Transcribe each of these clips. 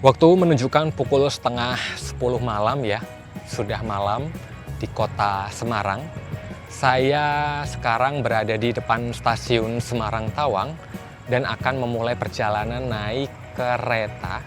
Waktu menunjukkan pukul setengah 10 malam ya, sudah malam di kota Semarang. Saya sekarang berada di depan stasiun Semarang Tawang dan akan memulai perjalanan naik kereta.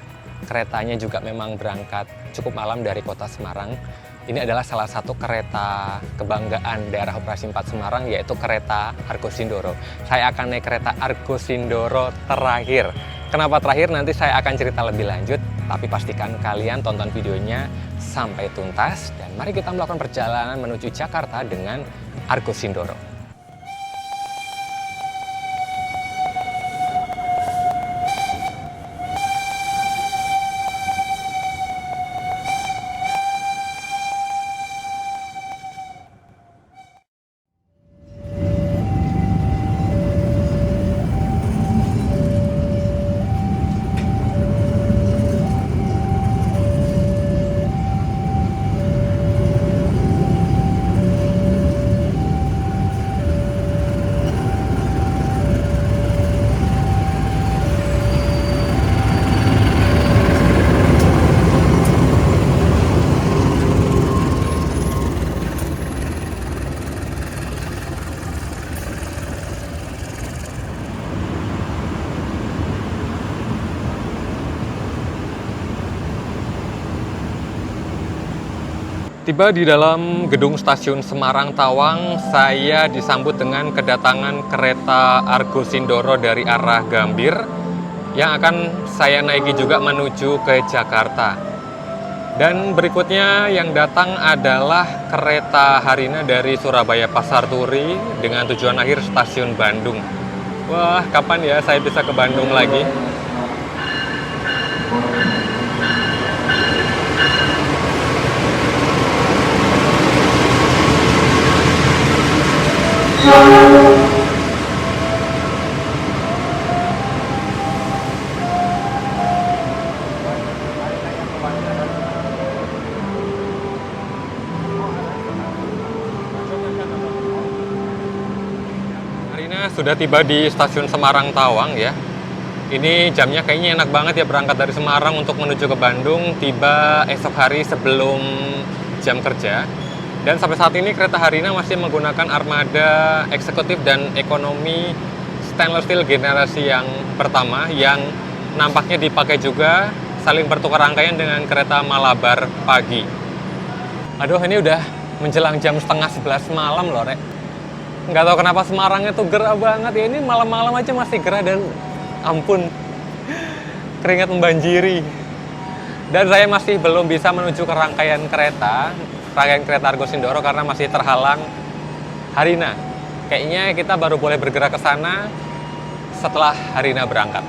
Keretanya juga memang berangkat cukup malam dari kota Semarang. Ini adalah salah satu kereta kebanggaan daerah operasi 4 Semarang, yaitu kereta Argo Sindoro. Saya akan naik kereta Argo Sindoro terakhir. Kenapa terakhir? Nanti saya akan cerita lebih lanjut, tapi pastikan kalian tonton videonya sampai tuntas. Dan mari kita melakukan perjalanan menuju Jakarta dengan Argo Sindoro. Tiba di dalam gedung stasiun Semarang Tawang, saya disambut dengan kedatangan kereta Argo Sindoro dari arah Gambir yang akan saya naiki juga menuju ke Jakarta. Dan berikutnya yang datang adalah kereta Harina dari Surabaya Pasar Turi dengan tujuan akhir stasiun Bandung. Wah, kapan ya saya bisa ke Bandung lagi? Harina sudah tiba di stasiun Semarang Tawang ya. Ini jamnya kayaknya enak banget ya, berangkat dari Semarang untuk menuju ke Bandung, tiba esok hari sebelum jam kerja. Dan sampai saat ini kereta Harina masih menggunakan armada eksekutif dan ekonomi stainless steel generasi yang pertama, yang nampaknya dipakai juga saling bertukar rangkaian dengan kereta Malabar pagi. Aduh, ini udah menjelang jam setengah 11 malam loh, Rek. Nggak tahu kenapa Semarangnya tuh gerah banget ya. Ini malam-malam aja masih gerah dan ampun, keringat membanjiri. Dan saya masih belum bisa menuju ke rangkaian kereta Argo Sindoro karena masih terhalang Harina. Kayaknya kita baru boleh bergerak ke sana setelah Harina berangkat.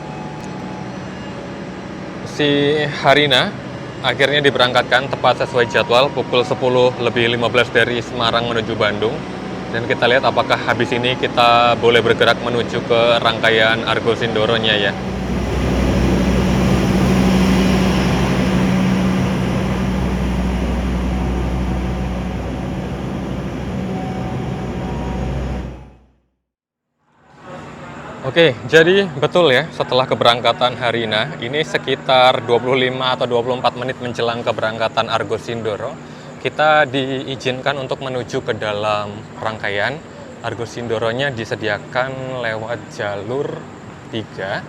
Si Harina akhirnya diberangkatkan tepat sesuai jadwal pukul 10:15 dari Semarang menuju Bandung. Dan kita lihat apakah habis ini kita boleh bergerak menuju ke rangkaian Argo Sindoro-nya ya. Oke, jadi betul ya, setelah keberangkatan Harina, ini sekitar 25 atau 24 menit menjelang keberangkatan Argo Sindoro, kita diizinkan untuk menuju ke dalam rangkaian. Argo Sindoro-nya disediakan lewat jalur 3.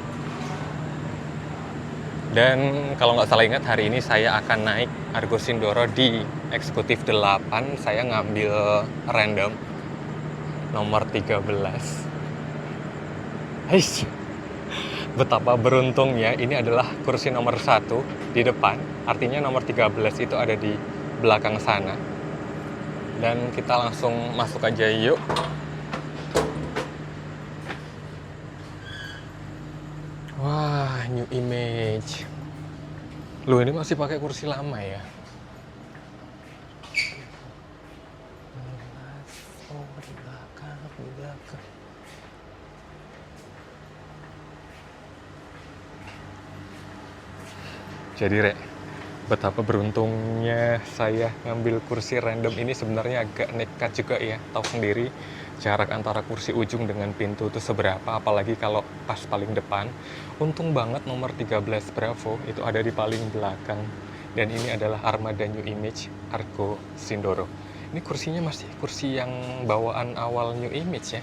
Dan kalau nggak salah ingat, hari ini saya akan naik Argo Sindoro di eksekutif 8, saya ngambil random nomor 13. Heish, betapa beruntungnya, ini adalah kursi nomor 1 di depan, artinya nomor 13 itu ada di belakang sana. Dan kita langsung masuk aja yuk. Wah, new image. Loh, ini masih pakai kursi lama ya? Oh, di belakang. Jadi Rek, betapa beruntungnya saya ngambil kursi random ini. Sebenarnya agak nekat juga ya, tahu sendiri. jarak antara kursi ujung dengan pintu itu seberapa, apalagi kalau pas paling depan. Untung banget nomor 13 Bravo itu ada di paling belakang. Dan ini adalah armada New Image Argo Sindoro. Ini kursinya masih kursi yang bawaan awal New Image ya.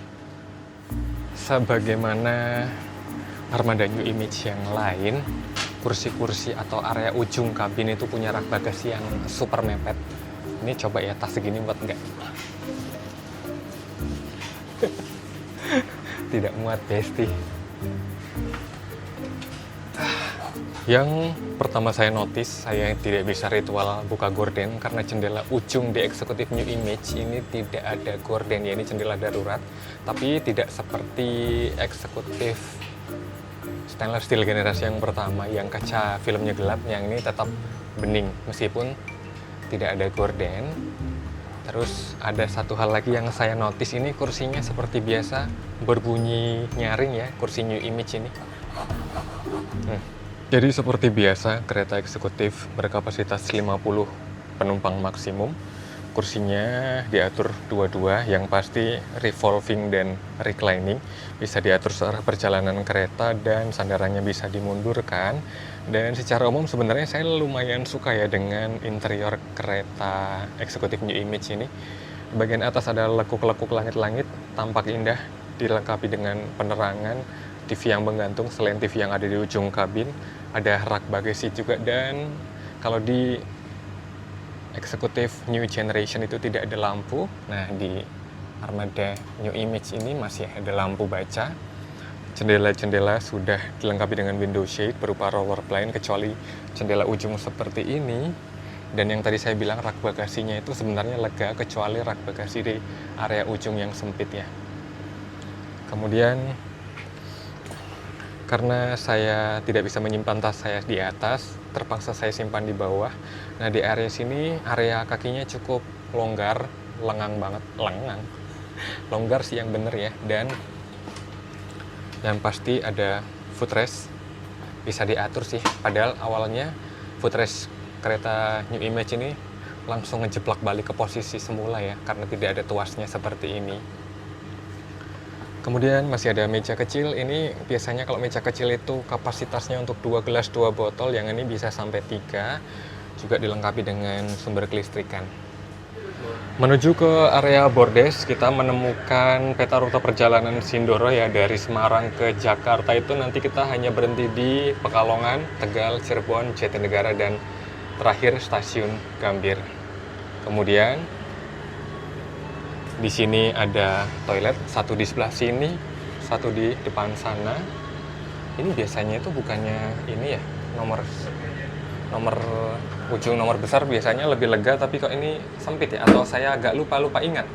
Sebagaimana armada New Image yang lain, kursi-kursi atau area ujung kabin itu punya rak bagasi yang super mepet. Ini coba ya, tas segini muat nggak? Tidak muat, besti. Yang pertama saya notice, saya tidak bisa ritual buka gorden karena jendela ujung di eksekutif New Image ini tidak ada gorden ya, ini jendela darurat. Tapi tidak seperti eksekutif stainless steel generasi yang pertama yang kaca filmnya gelap, yang ini tetap bening meskipun tidak ada gorden. Terus ada satu hal lagi yang saya notice, ini kursinya seperti biasa berbunyi nyaring ya, kursi New Image ini. Jadi seperti biasa, kereta eksekutif berkapasitas 50 penumpang maksimum. Kursinya diatur dua-dua, yang pasti revolving dan reclining. Bisa diatur searah perjalanan kereta dan sandarannya bisa dimundurkan. Dan secara umum sebenarnya saya lumayan suka ya dengan interior kereta eksekutif New Image ini. Bagian atas ada lekuk-lekuk langit-langit, tampak indah, dilengkapi dengan penerangan, TV yang menggantung selain TV yang ada di ujung kabin. Ada rak bagasi juga, dan kalau di eksekutif New Generation itu tidak ada lampu. Nah, di armada New Image ini masih ada lampu baca. Jendela-jendela sudah dilengkapi dengan window shade berupa roller blind, kecuali jendela ujung seperti ini. Dan yang tadi saya bilang rak bagasinya itu sebenarnya lega, kecuali rak bagasi di area ujung yang sempit ya. Kemudian karena saya tidak bisa menyimpan tas saya di atas, terpaksa saya simpan di bawah. Nah, di area sini, area kakinya cukup longgar, lengang banget, longgar sih yang bener ya. Dan yang pasti ada footrest, bisa diatur sih. Padahal awalnya footrest kereta New Image ini langsung ngejeblak balik ke posisi semula ya, karena tidak ada tuasnya seperti ini. Kemudian masih ada meja kecil. Ini biasanya kalau meja kecil itu kapasitasnya untuk 2 gelas 2 botol, yang ini bisa sampai 3. Juga dilengkapi dengan sumber kelistrikan. Menuju ke area bordes, kita menemukan peta rute perjalanan Sindoro ya, dari Semarang ke Jakarta itu nanti kita hanya berhenti di Pekalongan, Tegal, Cirebon, Jatinegara, dan terakhir stasiun Gambir. Kemudian di sini ada toilet, satu di sebelah sini, satu di depan sana. Ini biasanya itu bukannya ini ya, nomor ujung nomor besar biasanya lebih lega, tapi kok ini sempit ya, atau saya agak lupa ingat.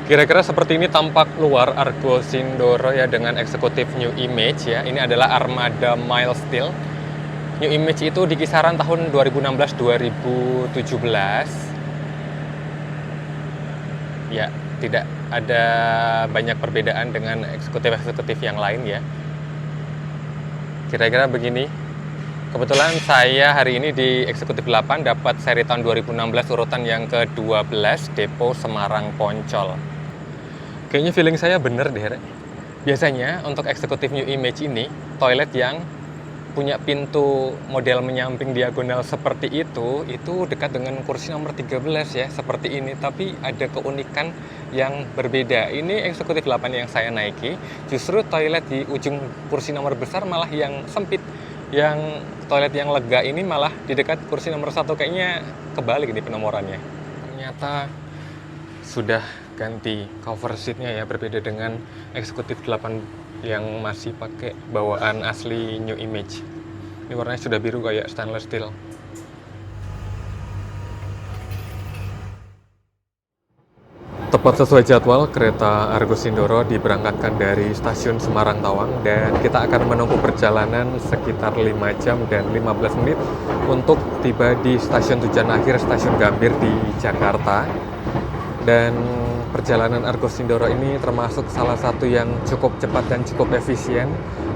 Kira-kira seperti ini tampak luar Argo Sindoro ya, dengan eksekutif New Image ya. Ini adalah armada mild steel. New Image itu di kisaran tahun 2016-2017. Ya, tidak ada banyak perbedaan dengan eksekutif-eksekutif yang lain ya. Kira-kira begini. Kebetulan saya hari ini di eksekutif 8 dapat seri tahun 2016 urutan yang ke-12, Depo Semarang Poncol. Kayaknya feeling saya bener deh. Biasanya untuk eksekutif New Image ini, toilet yang punya pintu model menyamping diagonal seperti itu dekat dengan kursi nomor 13 ya, seperti ini. Tapi ada keunikan yang berbeda. Ini eksekutif 8 yang saya naiki, justru toilet di ujung kursi nomor besar malah yang sempit. Yang toilet yang lega ini malah di dekat kursi nomor 1, kayaknya kebalik di penomorannya. Ternyata sudah ganti cover seatnya ya, berbeda dengan eksekutif 8 yang masih pakai bawaan asli New Image. Ini warnanya sudah biru kayak stainless steel. Tepat sesuai jadwal, kereta Argo Sindoro diberangkatkan dari stasiun Semarang Tawang, dan kita akan menempuh perjalanan sekitar 5 jam dan 15 menit untuk tiba di stasiun tujuan akhir, stasiun Gambir di Jakarta. Dan perjalanan Argo Sindoro ini termasuk salah satu yang cukup cepat dan cukup efisien,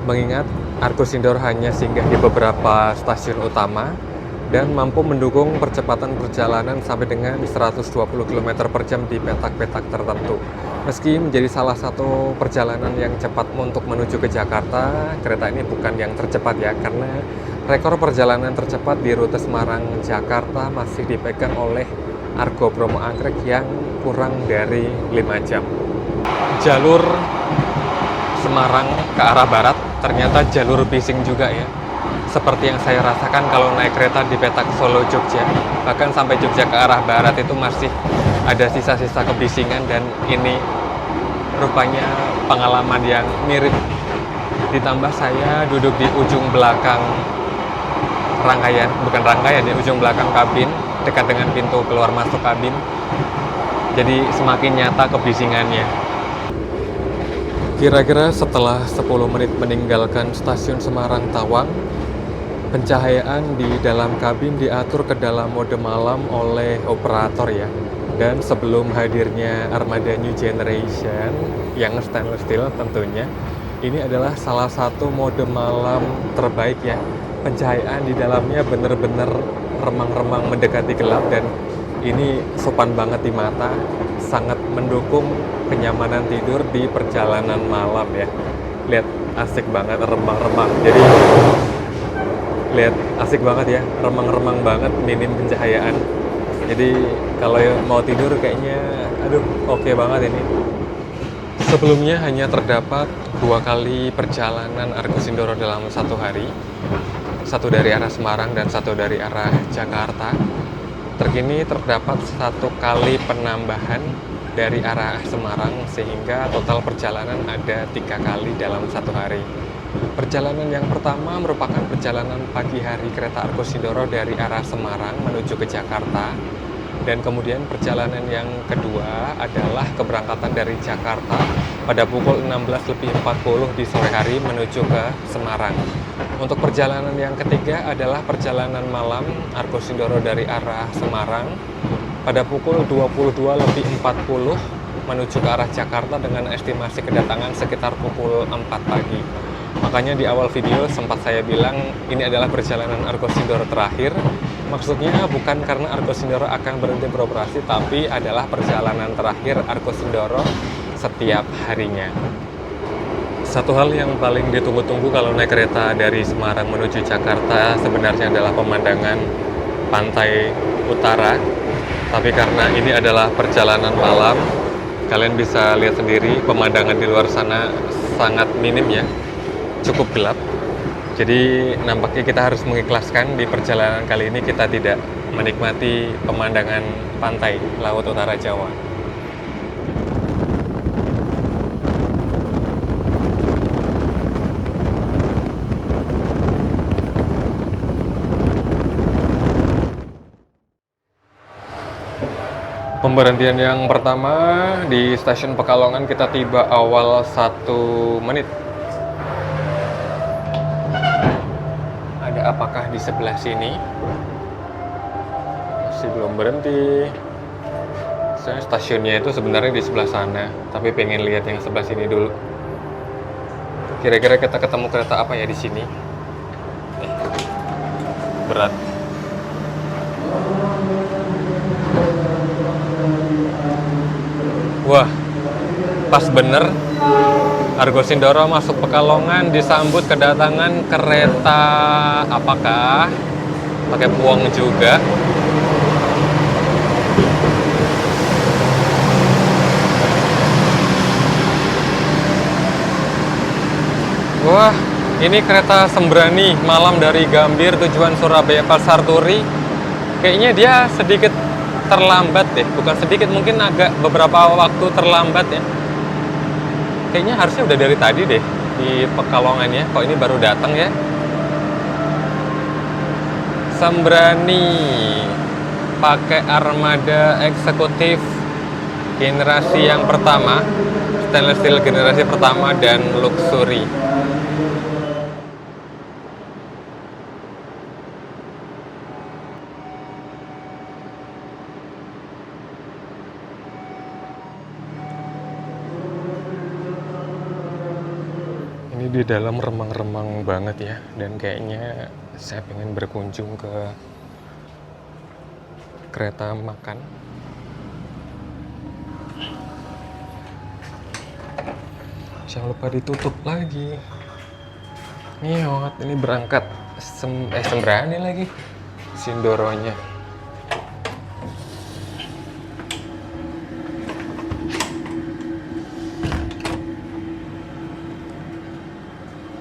mengingat Argo Sindoro hanya singgah di beberapa stasiun utama dan mampu mendukung percepatan perjalanan sampai dengan 120 km per jam di petak-petak tertentu. Meski menjadi salah satu perjalanan yang cepat untuk menuju ke Jakarta, kereta ini bukan yang tercepat ya, karena rekor perjalanan tercepat di rute Semarang-Jakarta masih dipegang oleh Argo Bromo Anggrek yang kurang dari 5 jam. Jalur Semarang ke arah barat ternyata jalur bising juga ya. Seperti yang saya rasakan kalau naik kereta di petak Solo Jogja, bahkan sampai Jogja ke arah barat itu masih ada sisa-sisa kebisingan, dan ini rupanya pengalaman yang mirip. Ditambah saya duduk di ujung belakang bukan rangkaian, di ujung belakang kabin, dekat dengan pintu keluar masuk kabin. Jadi semakin nyata kebisingannya. Kira-kira setelah 10 menit meninggalkan stasiun Semarang Tawang, pencahayaan di dalam kabin diatur ke dalam mode malam oleh operator ya. Dan sebelum hadirnya armada New Generation yang stainless steel tentunya, ini adalah salah satu mode malam terbaik ya. Pencahayaan di dalamnya benar-benar remang-remang mendekati gelap, dan ini sopan banget di mata, sangat mendukung kenyamanan tidur di perjalanan malam ya. Lihat, asik banget, remang-remang. Jadi lihat, asik banget ya, remang-remang banget, minim pencahayaan. Jadi kalau mau tidur kayaknya oke banget ini. Sebelumnya hanya terdapat 2 kali perjalanan Argo Sindoro dalam satu hari, satu dari arah Semarang dan satu dari arah Jakarta. Terkini terdapat 1 kali penambahan dari arah Semarang, sehingga total perjalanan ada 3 kali dalam satu hari. Perjalanan yang pertama merupakan perjalanan pagi hari kereta Argo Sindoro dari arah Semarang menuju ke Jakarta. Dan kemudian perjalanan yang kedua adalah keberangkatan dari Jakarta pada pukul 16.40 di sore hari menuju ke Semarang. Untuk perjalanan yang ketiga adalah perjalanan malam Argo Sindoro dari arah Semarang pada pukul 22.40 menuju ke arah Jakarta dengan estimasi kedatangan sekitar pukul 4 pagi. Makanya di awal video sempat saya bilang ini adalah perjalanan Argo Sindoro terakhir. Maksudnya bukan karena Argo Sindoro akan berhenti beroperasi, tapi adalah perjalanan terakhir Argo Sindoro setiap harinya. Satu hal yang paling ditunggu-tunggu kalau naik kereta dari Semarang menuju Jakarta sebenarnya adalah pemandangan pantai utara. Tapi karena ini adalah perjalanan malam, kalian bisa lihat sendiri pemandangan di luar sana sangat minim ya, cukup gelap. Jadi nampaknya kita harus mengikhlaskan di perjalanan kali ini kita tidak menikmati pemandangan pantai Laut Utara Jawa. Pemberhentian yang pertama di stasiun Pekalongan, kita tiba awal 1 menit. Ada apakah di sebelah sini? Masih belum berhenti. Saya stasiunnya itu sebenarnya di sebelah sana, tapi pengen lihat yang sebelah sini dulu. Kira-kira kita ketemu kereta apa ya di sini? Berat. Wah, pas bener Argo Sindoro masuk Pekalongan, disambut kedatangan kereta apakah? Pakai puong juga. Wah, ini kereta Sembrani malam dari Gambir tujuan Surabaya Pasar Turi. Kayaknya dia sedikit terlambat deh, bukan sedikit, mungkin agak beberapa waktu terlambat ya. Kayaknya harusnya udah dari tadi deh di Pekalongan ya, kok ini baru datang ya. Sembrani pakai armada eksekutif generasi yang pertama, stainless steel generasi pertama dan luxury. Di dalam remang-remang banget ya, dan kayaknya saya pengen berkunjung ke kereta makan. Jangan lupa ditutup lagi. Nyot, ini berangkat Sembrani lagi Sindoronya.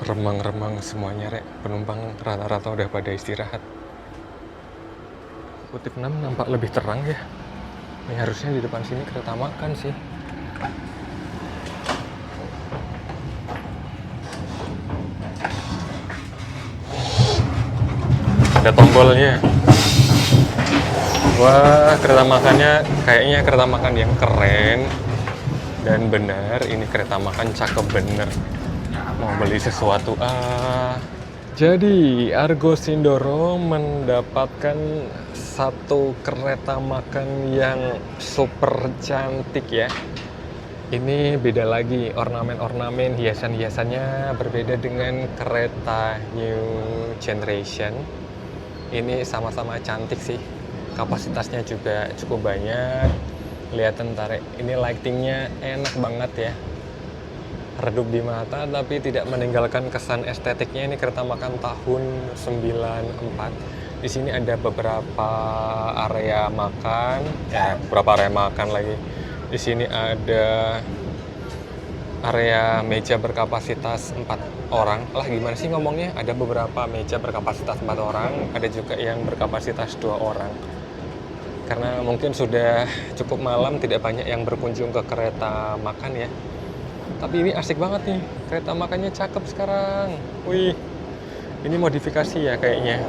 Remang-remang semuanya, Rek. Penumpang rata-rata udah pada istirahat. Kutip 6 nampak lebih terang ya. Ini harusnya di depan sini kereta makan sih. Ada tombolnya. Wah, kereta makannya kayaknya kereta makan yang keren dan benar. Ini kereta makan cakep bener. Mau beli sesuatu Jadi Argo Sindoro mendapatkan satu kereta makan yang super cantik ya. Ini beda lagi, ornamen-ornamen, hiasan-hiasannya berbeda dengan kereta New Generation. Ini sama-sama cantik sih. Kapasitasnya juga cukup banyak. Lihat ntar, ini lightingnya enak banget ya. Redup di mata tapi tidak meninggalkan kesan estetiknya. Ini kereta makan tahun 94. Di sini ada beberapa area makan, beberapa area makan lagi. Di sini ada area meja berkapasitas 4 orang. Lah gimana sih ngomongnya? Ada beberapa meja berkapasitas 4 orang, ada juga yang berkapasitas 2 orang. Karena mungkin sudah cukup malam, tidak banyak yang berkunjung ke kereta makan ya. Tapi ini asik banget nih, kereta makannya cakep sekarang. Wih, ini modifikasi ya kayaknya.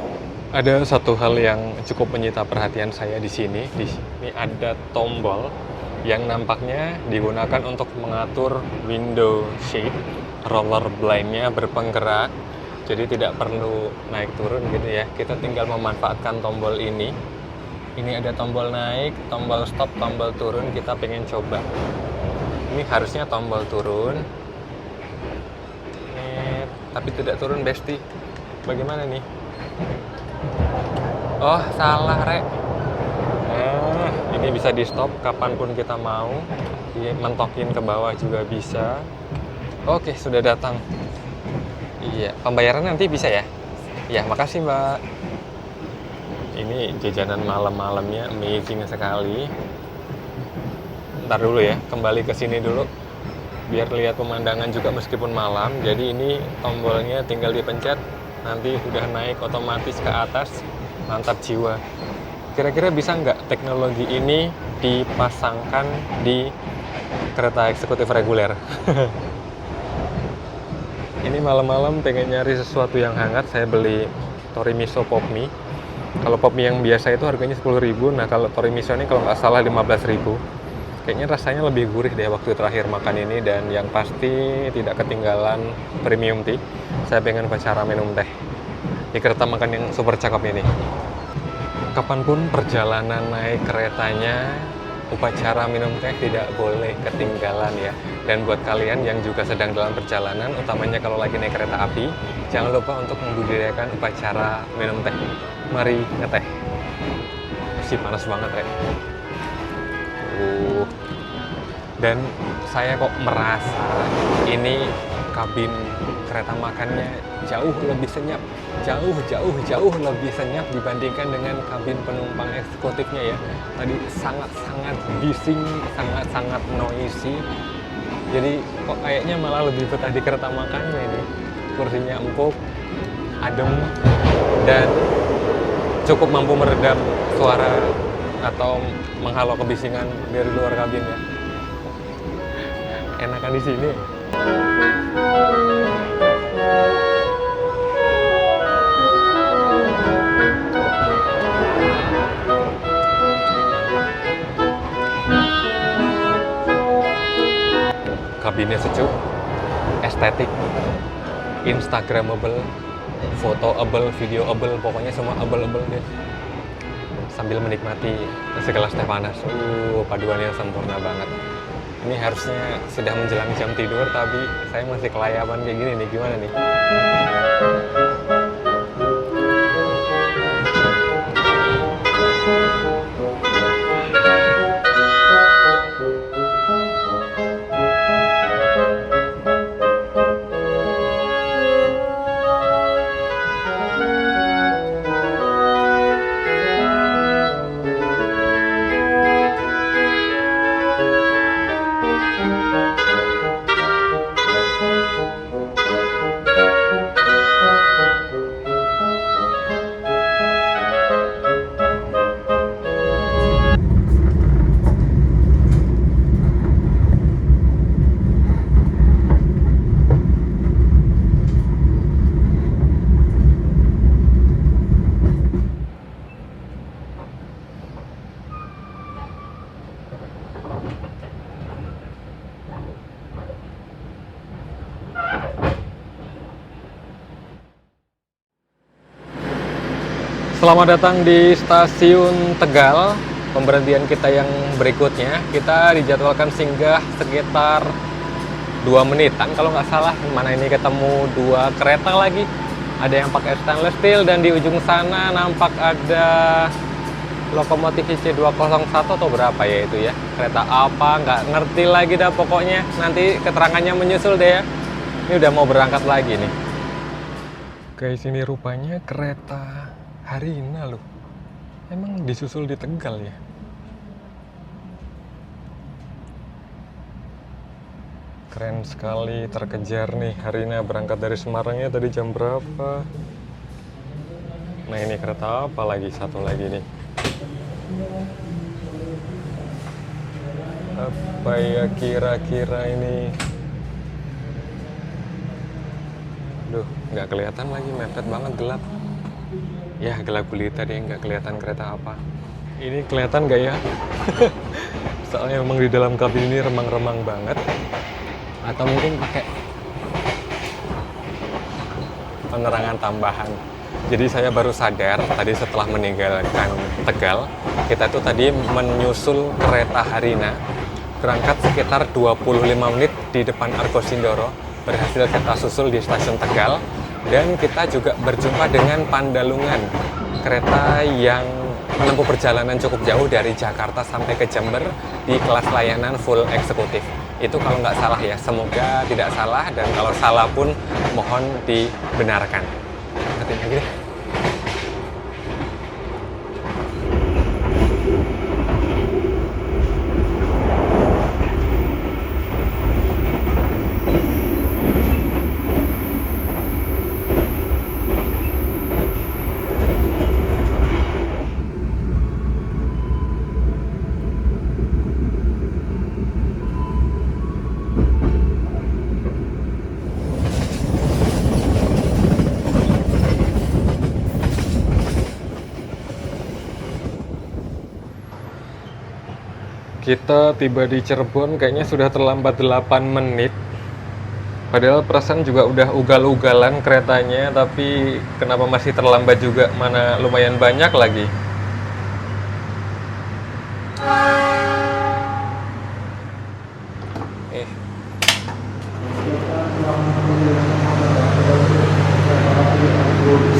Ada satu hal yang cukup menyita perhatian saya di sini. Di sini ada tombol yang nampaknya digunakan untuk mengatur window shade. Roller blind-nya berpenggerak, jadi tidak perlu naik turun gitu ya. Kita tinggal memanfaatkan tombol ini. Ini ada tombol naik, tombol stop, tombol turun. Kita pengen coba. Ini harusnya tombol turun, tapi tidak turun Besti. Bagaimana nih? Oh salah Rek. Ini bisa di stop kapanpun kita mau. Mentokin ke bawah juga bisa. Oke, sudah datang. Iya, pembayaran nanti bisa ya? Ya, makasih Mbak. Ini jajanan malam-malamnya amazing sekali. Ntar dulu ya, kembali ke sini dulu biar lihat pemandangan juga meskipun malam. Jadi ini tombolnya tinggal dipencet, nanti udah naik otomatis ke atas. Mantap jiwa. Kira-kira bisa nggak teknologi ini dipasangkan di kereta eksekutif reguler? Ini malam-malam pengen nyari sesuatu yang hangat, saya beli Torimiso Pop Mie. Kalau Pop Mie yang biasa itu harganya 10.000, nah kalau Torimiso ini kalau nggak salah 15.000. Kayaknya rasanya lebih gurih deh waktu terakhir makan ini, dan yang pasti tidak ketinggalan premium tea. Saya pengen upacara minum teh di kereta makan yang super cakep ini. Kapanpun perjalanan naik keretanya, upacara minum teh tidak boleh ketinggalan ya. Dan buat kalian yang juga sedang dalam perjalanan, utamanya kalau lagi naik kereta api, jangan lupa untuk membudidayakan upacara minum teh. Mari ngeteh. Masih panas banget ya. Dan saya kok merasa ini kabin kereta makannya jauh lebih senyap, jauh lebih senyap dibandingkan dengan kabin penumpang eksekutifnya ya. Tadi sangat-sangat bising, sangat-sangat noisy. Jadi kok kayaknya malah lebih betah di kereta makannya ini. Kursinya empuk, adem, dan cukup mampu meredam suara atau menghalau kebisingan dari luar kabin ya. Enakan di sini. Kabinnya sejuk, estetik, instagramable, fotoable, videoable, pokoknya semua able deh. Sambil menikmati segelas teh panas. Paduannya sempurna banget. Ini harusnya sudah menjelang jam tidur, tapi saya masih kelayapan kayak gini nih. Gimana nih? Selamat datang di stasiun Tegal. Pemberhentian kita yang berikutnya, kita dijadwalkan singgah sekitar 2 menitan kalau nggak salah. Mana ini ketemu 2 kereta lagi. Ada yang pakai stainless steel dan di ujung sana nampak ada lokomotif IC201 atau berapa ya itu ya. Kereta apa, nggak ngerti lagi dah pokoknya. Nanti keterangannya menyusul deh ya. Ini udah mau berangkat lagi nih. Guys, ini rupanya kereta Harina loh. Emang disusul di Tegal ya? Keren sekali, terkejar nih. Harina berangkat dari Semarangnya tadi jam berapa? Nah ini kereta apa lagi? Satu lagi nih. Apa ya kira-kira ini? Duh, nggak kelihatan lagi, mepet banget, gelap. Ya, gelap gulita deh, nggak kelihatan kereta apa. Ini kelihatan nggak ya? Soalnya memang di dalam kabin ini remang-remang banget. Atau mungkin pakai penerangan tambahan. Jadi saya baru sadar tadi setelah meninggalkan Tegal, kita tuh tadi menyusul kereta Harina, berangkat sekitar 25 menit di depan Argo Sindoro, berhasil kita susul di stasiun Tegal, dan kita juga berjumpa dengan Pandalungan, kereta yang menempuh perjalanan cukup jauh dari Jakarta sampai ke Jember di kelas layanan full eksekutif. Itu kalau nggak salah ya, semoga tidak salah, dan kalau salah pun mohon dibenarkan. Ketik lagi deh. Kita tiba di Cirebon kayaknya sudah terlambat 8 menit. Padahal perasaan juga udah ugal-ugalan keretanya, tapi kenapa masih terlambat juga, mana lumayan banyak lagi.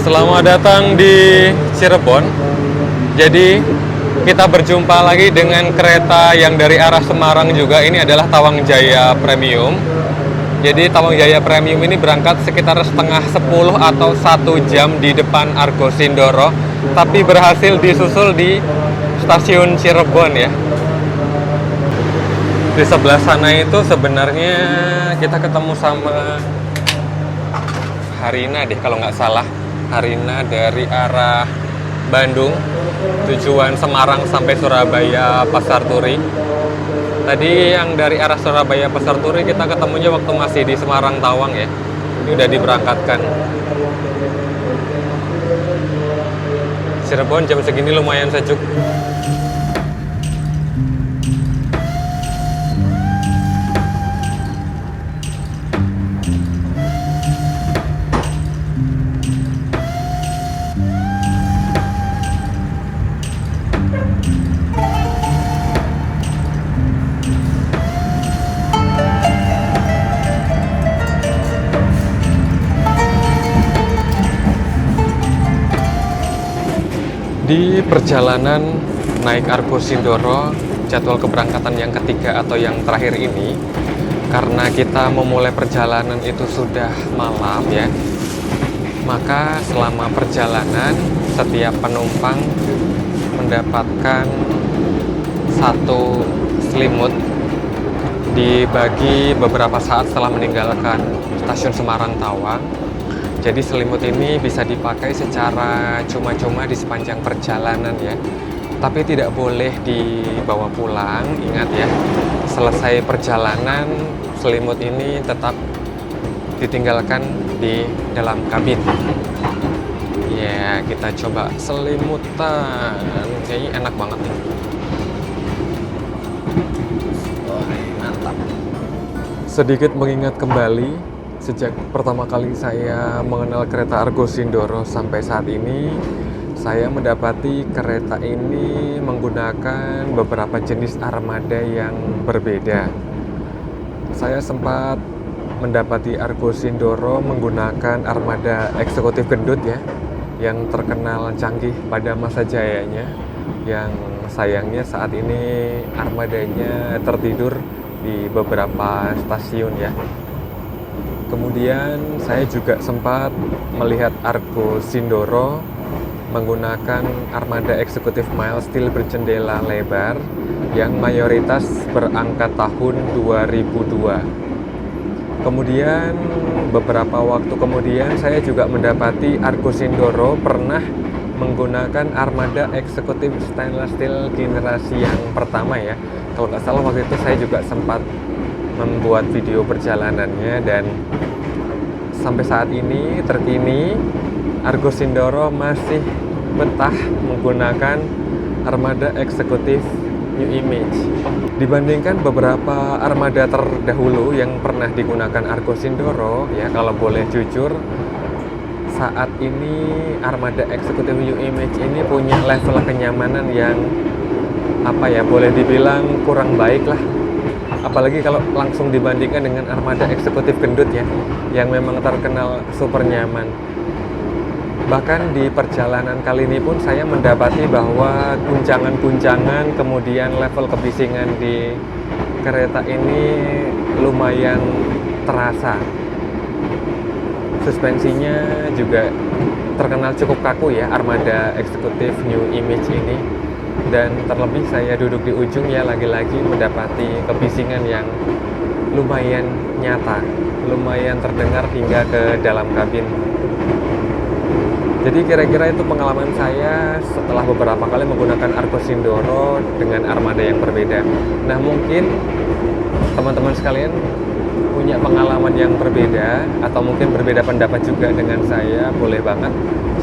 Selamat datang di Cirebon. Jadi kita berjumpa lagi dengan kereta yang dari arah Semarang juga. Ini adalah Tawang Jaya Premium. Jadi Tawang Jaya Premium ini berangkat sekitar setengah 10 atau 1 jam di depan Argo Sindoro, tapi berhasil disusul di stasiun Cirebon ya. Di sebelah sana itu sebenarnya kita ketemu sama Harina deh kalau nggak salah. Harina dari arah Bandung, tujuan Semarang sampai Surabaya Pasar Turi. Tadi yang dari arah Surabaya Pasar Turi kita ketemunya waktu masih di Semarang Tawang ya. Ini udah diberangkatkan. Cirebon jam segini lumayan sejuk. Di perjalanan naik Argo Sindoro, jadwal keberangkatan yang ketiga atau yang terakhir ini, karena kita memulai perjalanan itu sudah malam ya, maka selama perjalanan setiap penumpang mendapatkan 1 selimut dibagi beberapa saat setelah meninggalkan stasiun Semarang Tawang. Jadi selimut ini bisa dipakai secara cuma-cuma di sepanjang perjalanan ya. Tapi tidak boleh dibawa pulang, ingat ya. Selesai perjalanan, selimut ini tetap ditinggalkan di dalam kabin. Ya, kita coba selimutan. Kayaknya enak banget nih. Mantap. Sedikit mengingat kembali sejak pertama kali saya mengenal kereta Argo Sindoro sampai saat ini, Saya mendapati kereta ini menggunakan beberapa jenis armada yang berbeda. Saya sempat mendapati Argo Sindoro menggunakan armada eksekutif gendut ya, yang terkenal canggih pada masa jayanya, yang sayangnya saat ini armadanya tertidur di beberapa stasiun ya. Kemudian saya juga sempat melihat Argo Sindoro menggunakan armada eksekutif mile steel berjendela lebar yang mayoritas berangkat tahun 2002. Kemudian beberapa waktu kemudian saya juga mendapati Argo Sindoro pernah menggunakan armada eksekutif stainless steel generasi yang pertama ya. Kalau nggak salah waktu itu saya juga sempat membuat video perjalanannya, dan sampai saat ini terkini Argo Sindoro masih betah menggunakan armada eksekutif New Image. Dibandingkan beberapa armada terdahulu yang pernah digunakan Argo Sindoro, ya kalau boleh jujur, saat ini armada eksekutif New Image ini punya level kenyamanan yang boleh dibilang kurang baik lah. Apalagi kalau langsung dibandingkan dengan armada eksekutif gendut ya, yang memang terkenal super nyaman. Bahkan di perjalanan kali ini pun saya mendapati bahwa guncangan-guncangan, kemudian level kebisingan di kereta ini lumayan terasa. Suspensinya juga terkenal cukup kaku ya, armada eksekutif New Image ini. Dan terlebih saya duduk di ujung ya, lagi-lagi mendapati kebisingan yang lumayan nyata, lumayan terdengar hingga ke dalam kabin. Jadi kira-kira itu pengalaman saya setelah beberapa kali menggunakan Argo Sindoro dengan armada yang berbeda. Nah, mungkin teman-teman sekalian punya pengalaman yang berbeda atau mungkin berbeda pendapat juga dengan saya, boleh banget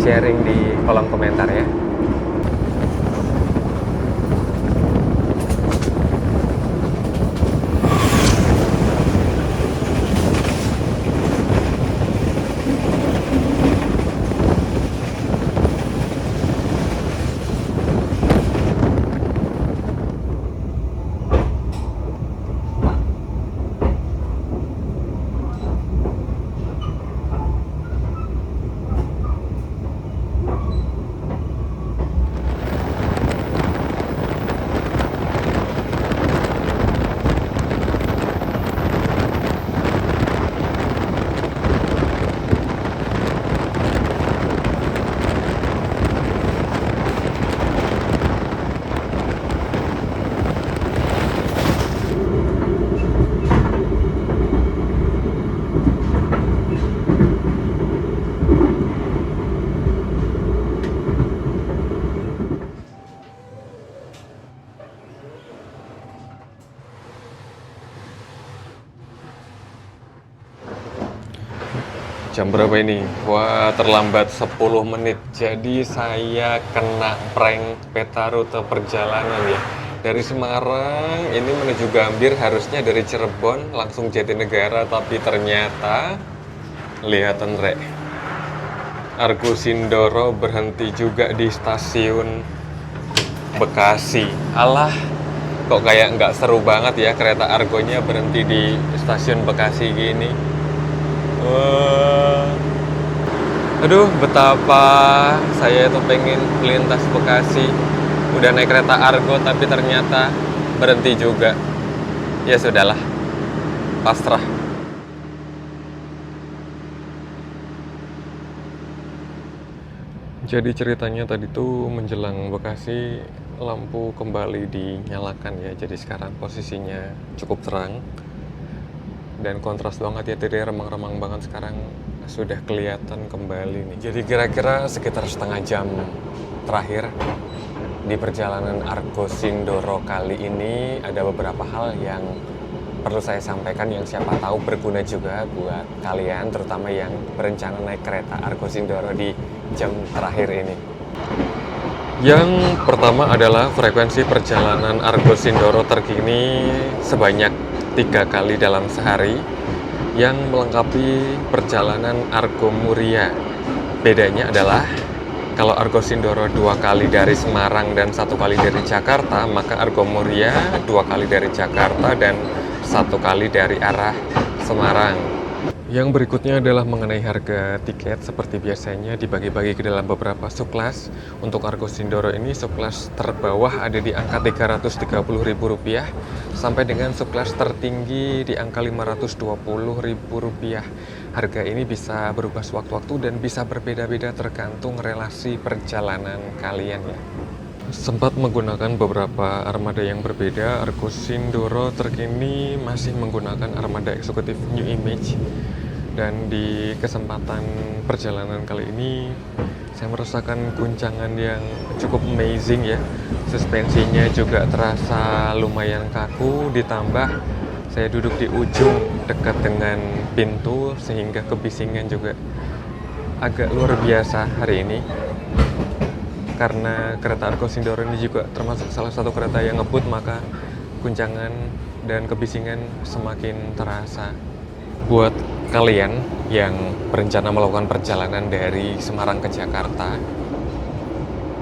sharing di kolom komentar ya. Jam berapa ini? Wah, terlambat 10 menit. Jadi saya kena prank peta rute perjalanan ya. Dari Semarang ini menuju Gambir, harusnya dari Cirebon langsung Jatinegara, tapi ternyata lihatan rek, Argo Sindoro berhenti juga di stasiun Bekasi. Alah, kok kayak nggak seru banget ya kereta Argonya berhenti di stasiun Bekasi gini. Wah, aduh, betapa saya tuh pengen melintas Bekasi. Udah naik kereta Argo tapi ternyata berhenti juga. Ya sudahlah, pasrah. Jadi ceritanya tadi tuh menjelang Bekasi lampu kembali dinyalakan ya. Jadi sekarang posisinya cukup terang dan kontras banget ya, tadi remang-remang banget, sekarang sudah kelihatan kembali nih. Jadi kira-kira sekitar setengah jam terakhir di perjalanan Argo Sindoro kali ini ada beberapa hal yang perlu saya sampaikan yang siapa tahu berguna juga buat kalian, terutama yang berencana naik kereta Argo Sindoro di jam terakhir ini. Yang pertama adalah frekuensi perjalanan Argo Sindoro terkini sebanyak 3 kali dalam sehari yang melengkapi perjalanan Argo Muria. Bedanya adalah Kalau Argo Sindoro 2 kali dari Semarang dan 1 kali dari Jakarta, maka Argo Muria 2 kali dari Jakarta dan 1 kali dari arah Semarang. Yang berikutnya adalah mengenai harga tiket. Seperti biasanya dibagi-bagi ke dalam beberapa subkelas. Untuk Argo Sindoro ini subkelas terbawah ada di angka Rp330.000 sampai dengan subkelas tertinggi di angka Rp520.000. Harga ini bisa berubah sewaktu-waktu dan bisa berbeda-beda tergantung relasi perjalanan kalian ya. Sempat menggunakan beberapa armada yang berbeda, Argo Sindoro terkini masih menggunakan armada eksekutif New Image. Dan di kesempatan perjalanan kali ini saya merasakan guncangan yang cukup amazing ya. Suspensinya juga terasa lumayan kaku, ditambah saya duduk di ujung dekat dengan pintu sehingga kebisingan juga agak luar biasa hari ini. Karena kereta Argo Sindoro ini juga termasuk salah satu kereta yang ngebut, maka guncangan dan kebisingan semakin terasa. Buat kalian yang berencana melakukan perjalanan dari Semarang ke Jakarta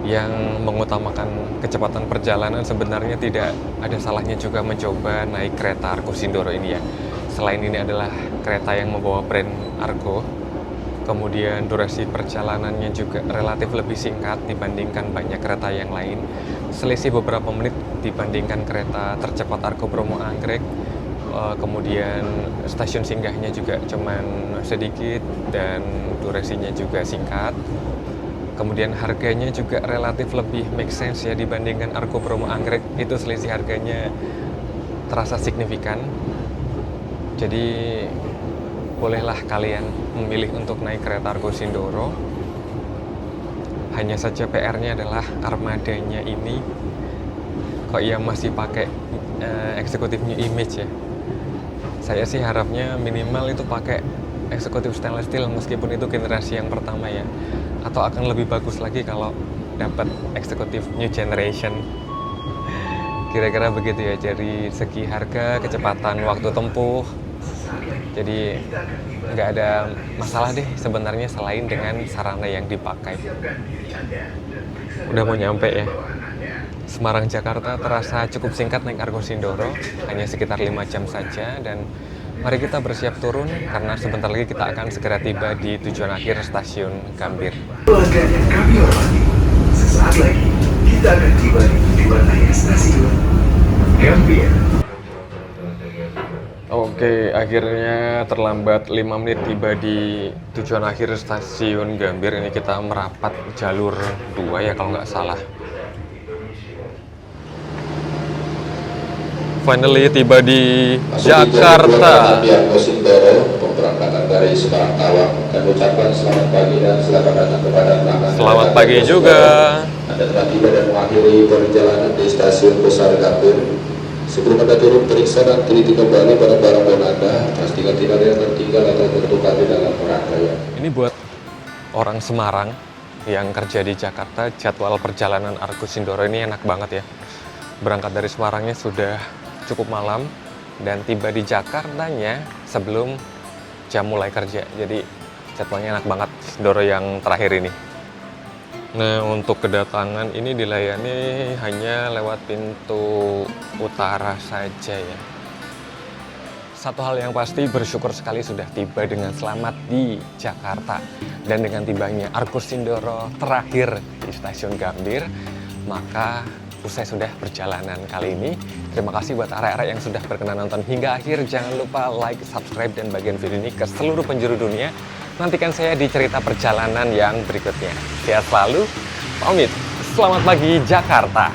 yang mengutamakan kecepatan perjalanan, sebenarnya tidak ada salahnya juga mencoba naik kereta Argo Sindoro ini ya. Selain ini adalah kereta yang membawa brand Argo, kemudian durasi perjalanannya juga relatif lebih singkat dibandingkan banyak kereta yang lain. Selisih beberapa menit dibandingkan kereta tercepat Argo Bromo Anggrek. Kemudian stasiun singgahnya juga cuman sedikit dan durasinya juga singkat. Kemudian harganya juga relatif lebih make sense ya dibandingkan Argo Bromo Anggrek. Itu selisih harganya terasa signifikan. Jadi bolehlah kalian memilih untuk naik kereta Argo Sindoro. Hanya saja PR-nya adalah armadanya ini kok ya masih pakai eksekutif New Image ya. Saya sih harapnya minimal itu pakai eksekutif stainless steel meskipun itu generasi yang pertama ya. Atau akan lebih bagus lagi kalau dapat eksekutif new generation. Kira-kira begitu ya, dari segi harga, kecepatan waktu tempuh. Jadi nggak ada masalah deh sebenarnya selain dengan sarana yang dipakai. Udah mau nyampe ya. Semarang Jakarta terasa cukup singkat naik Argo Sindoro, hanya sekitar 5 jam saja, dan mari kita bersiap turun karena sebentar lagi kita akan segera tiba di tujuan akhir stasiun Gambir. Pelanggan yang kami hormati, sesaat lagi kita akan tiba di tujuan akhir stasiun Gambir. Oke, akhirnya terlambat 5 menit tiba di tujuan akhir stasiun Gambir. Ini kita merapat jalur 2 ya kalau nggak salah. Finally tiba di Jakarta. Argo Sindoro, pemberangkatan dari Semarang Tawang, kami ucapkan selamat pagi dan selamat datang kepada pelanggan. Selamat pagi juga. Anda telah tiba dan mengakhiri perjalanan di stasiun besar Gambir. Sebelum Anda turun, periksa dan teliti kembali barang-barang Anda. Pastikan tidak ada yang tertinggal atau tertukar di dalam rangkaian. Ini buat orang Semarang yang kerja di Jakarta, jadwal perjalanan Argo Sindoro ini enak banget ya. Berangkat dari Semarangnya sudah cukup malam dan tiba di Jakartanya sebelum jam mulai kerja. Jadi jadwalnya enak banget Sindoro yang terakhir ini. Nah, untuk kedatangan ini dilayani hanya lewat pintu utara saja ya. Satu hal yang pasti, bersyukur sekali sudah tiba dengan selamat di Jakarta. Dan dengan tibanya Argo Sindoro terakhir di stasiun Gambir, maka usai sudah perjalanan kali ini. Terima kasih buat arek-arek yang sudah berkenan nonton hingga akhir. Jangan lupa like, subscribe, dan bagian video ini ke seluruh penjuru dunia. Nantikan saya di cerita perjalanan yang berikutnya. Sehat selalu, pamit. Selamat pagi Jakarta.